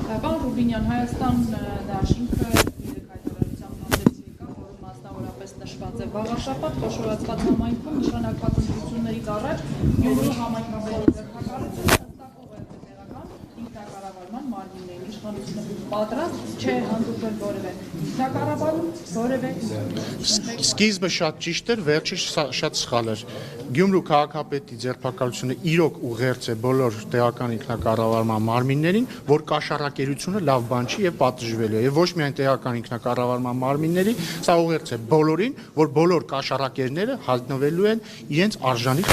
Պարոն Ռուբինյան, Հայաստան դաշինքը որում մասնավորապես նշված է վաղաշաբաթ խոշորացված համայնքում նշանակված ընտրություններից առաջ Գյումրու համայնքների ձեռնարկությունը հստակող է տեղական ինքնակառավարման մարմիններին իշխանությունը պատրաստ չէ հանդուրժել որևէ ինքնակառավարում, որևէ Սկիզբը շատ ճիշտ էր, վերջը շատ սխալ էր։ Գյումրու քաղաքապետի ձեռնարկությունը իրոք ուղերձ է բոլոր տեղական ինքնակառավարման մարմիններին, որ կաշառակերությունը լավ բան չի եւ պատժվելու է։ Եվ ոչ միայն տեղական ինքնակառավարման մարմինների, սա ուղերձ է բոլորին, որ բոլոր կաշառակերները հայտնվելու են իրենց արժանի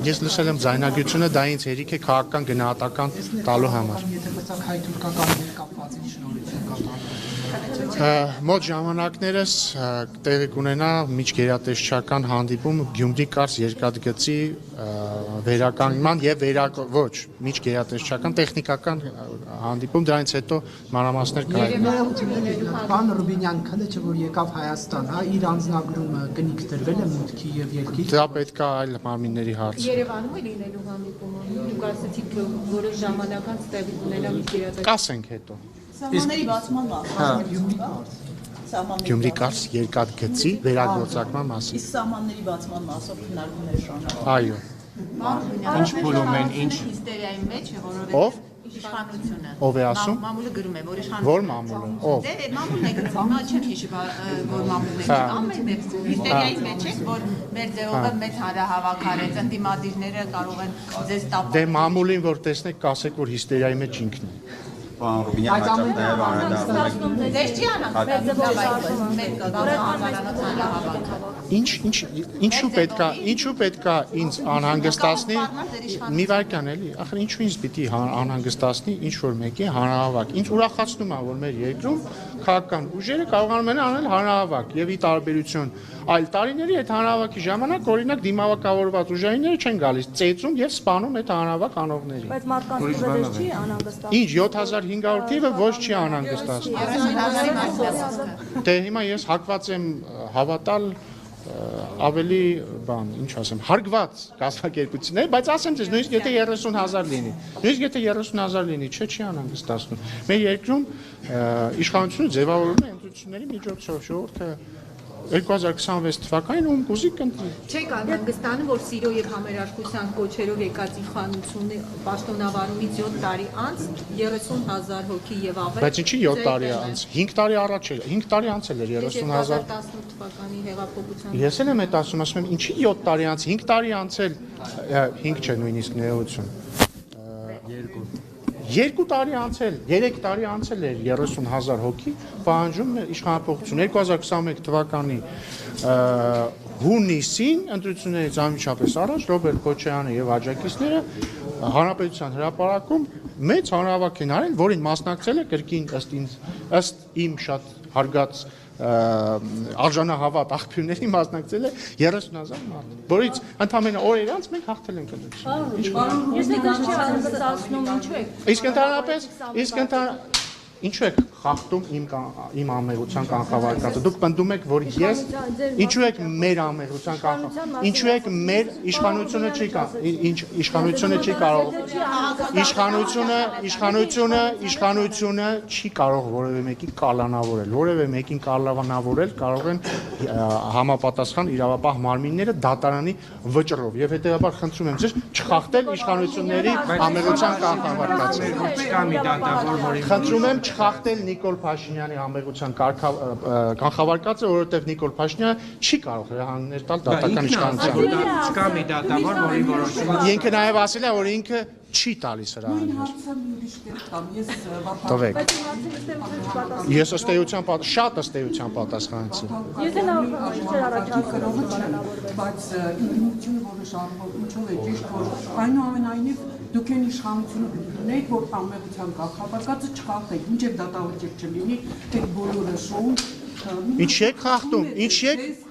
Ես լսել եմ ձայնագրությունը, դա ինձ հերիք է քաղաքական գնահատական տալու համար։ Մոտ ժամանակներս տեղի կունենա միջգերատեսչական հանդիպում Գյումրի կարճ երկաթգծի վերականգնման եւ ոչ միջգերատեսչական տեխնիկական հանդիպում, դրանից հետո մանրամասներ կայացնի։ Պարոն Ռուբինյան, քննիչը որ եկավ Հայաստան, հա, իր անձնագրումը կնիկ դրվել է մուտքի եւ ելքի։ Դա պետք է այլ մարմինների հարց։ Երևանում է լինելու հանդիպումը, դուք ասացիք որոշ ժամանակ անց տեղի կունենա միջգերատեսչական։ Կասենք հետո։ Սահմանների բացման Գյումրի կարճ երկաթգծի վերագործարկման մասին։ Իսկ սահմանների բացման մասով քննարկումները շարունակվում։ Այո։ Ինչ փուլում են, ինչ հիստերիայի մեջ է, որովհետեւ իշխանությունը։ Ով է ասում։ Մամուլը գրում է, որ իշխանությունը։ Որ մամուլը։ Ով։ Դե մամուլն է գրում, հիմա չեմ հիշի, որ մամուլն է գրում։ Ամեն հիստերիայի մեջ է, որ մեր ձևով մեծ հանրահավաք արեց, ընդդիմադիրները կարող են ձեզ տապալ։ Դե մամուլին որ տեսնեք, կասեք, որ հիստերիայի մեջ ինքն է։ Պարոն Ռուբինյան հաճախ անդրադառնում եք Դες չի Ինչու պետքա ինձ անհանգստացնի մի վարքան էլի, ախր ինչու ինձ պիտի անհանգստացնի ինչ որ մեկի հանրահավաք։ Ինչ ուրախացնում է, որ մեր երկրում քաղաքական ուժերը կարողանում են անել հանրահավաք եւ ի տարբերություն այլ տարիների այդ հանրահավաքի ժամանակ օրինակ դիմավորված ուժայինները չեն գալիս, ծեծում եւ սպանում այդ հանրահավաք անողներին։ Բայց մարդկանց թիվը չի անհանգստացնում։ Ինչ 7500 թիվը ոչ չի անհանգստացնում։ Դե հիմա ես հակված եմ հավատալ ավելի բան, ինչ ասեմ, հարգված կազմակերպություններ, բայց ասեմ ձեզ, նույնիսկ եթե 30000 լինի, նույնիսկ եթե 30000 լինի, չի անհանգստացնում։ Մեր երկրում իշխանությունը ձևավորվում է ընտրությունների միջոցով, ժողովուրդը 2026 թվականին ում կուզի կընտրի։ Չեք անհանգստանում, որ սիրո եւ համերաշխության կոչերով եկած իշխանությունը պաշտոնավարումից 7 տարի անց 30000 հոգի եւ ավել։ Բայց ինչի 7 տարի անց, 5 տարի առաջ էր, 5 տարի անց էր 30000։ 2018 թվականի հեղափոխության։ Ես էլ եմ այդ ասում եմ, ինչի 7 տարի անց, 5 տարի անց էլ 5 չէ նույնիսկ ներողություն։ 2 տարի անցել, 3 տարի անցել էր 30000 հոգի պահանջում իշխանապողություն 2021 թվականի հունիսին ընտրություններից անմիջապես առաջ Ռոբերտ Քոչարյանը եւ աջակիցները հանրապետության հրապարակում մեծ հանրահավաք են արել, որին մասնակցել է կրկին ըստ իմ շատ հարգած արժանահավատ աղբյուրների մասնակցել է 30000 մարդ, որից ընդամենը օրեր անց մենք հաղթել ենք ընտրությունները։ Ես դեռ չի անհանգստացնում, ինչու եք։ Իսկ ընդհանրապես, ինչու եք խախտում իմ ամերության կանխավարկածը։ Դուք պնդում եք, որ ես ինչու եք մեր ամերության կանխավարկածը։ Ինչու եք մեր իշխանությունը չի կարող իշխանությունը չի կարող որևէ մեկին կալանավորել, որևէ մեկին կալանավորել կարող են համապատասխան իրավապահ մարմինները դատարանի վճռով եւ հետեւաբար խնդրում եմ ձեզ չխախտել իշխանությունների ամերության կանխավարկածը։ Խնդրում եմ չխախտել Նիկոլ Փաշինյանի ամերության կանխավարկածը, որովհետև Նիկոլ Փաշինյանը չի կարող հրահանգներ տալ դատական իշխանության։ Չկա մի դատավոր, որի որոշումը Ինքը նաև ասել է, որ ինքը չի տալիս հրահանգներ։ Տվեք։ Ես ըստ էության շատ ըստ էության պատասխանեցի։ Եթե նա ուշեր առաջարկել բայց ինքնությունը որոշ առումով ինչով է ճիշտ, որ այնուամենայնիվ դուք են իշխանությունը ունեք, որ ամերիկյան կանխավարկածը չխախտեք, մինչև դատավոր չլինի, այդ բոլորը շոուն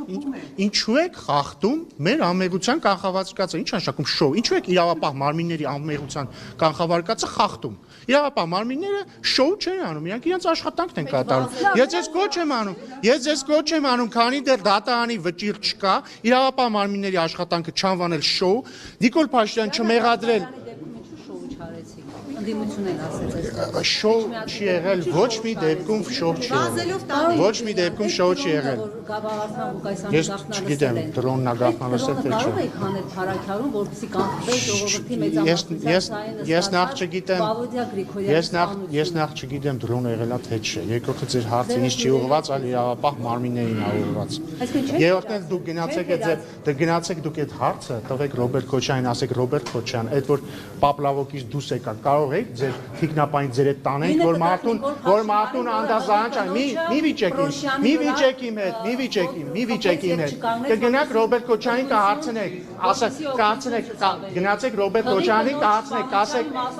Ինչու եք խախտում մեր անմեղության կանխավարկածը, ինչ նշանակում շոու, ինչու եք իրավապահ մարմինների անմեղության կանխավարկածը խախտում։ Իրավապահ մարմինները շոու չեն անում, իրանք իրենց աշխատանքն են կատարում։ Ես ձեզ կոչ եմ անում, քանի դեռ դատարանի վճիռ չկա, իրավապահ մարմինների աշխատանքը չանվանել շոու, Նիկոլ Փաշինյան չմեղադրել շոու չի եղել, ոչ մի դեպքում շոու չի եղել։ Ոչ մի դեպքում շոու չի եղել։ Ես չգիտեմ, դրոնն ագաղտնալսել թե չէ։ Կարող եք հանել փարաքարում, որպեսզի կանխվի ժողովրդի մեծամասնությունը։ Ես նախ չգիտեմ դրոնը եղել է թե չէ։ Երկրորդը ձեր հարցը ինձ չի ուղղված, այլ իրավապահ մարմիններին է ուղղված։ Երրորդն դուք գնացեք դուք այդ հարցը տվեք Ռոբերտ Քոչյանին, ասեք Ռոբերտ Քոչյան, այդ որ Պապլավոկից դուրս եկա, կարող եք ձեր թիկնապային ձեր տանենք, որ մարդուն անդազանջ մի վիճեք իմ հետ, կգնաք Ռոբերտ Քոչյանին կհարցնեք, գնացեք Ռոբերտ Քոչյանին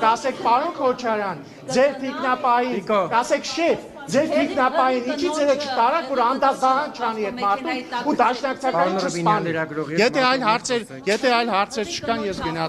կասեք պարոն Քոչարյան, ձեր թիկնապային, կասեք շեֆ, ձեր թիկնապային ինչի ձերը չտարակ, որ անդազանջ անի այդ մարդուն ու դաշնակցականին չսպանի։ Եթե այլ հարցեր չկան, ես գնացի։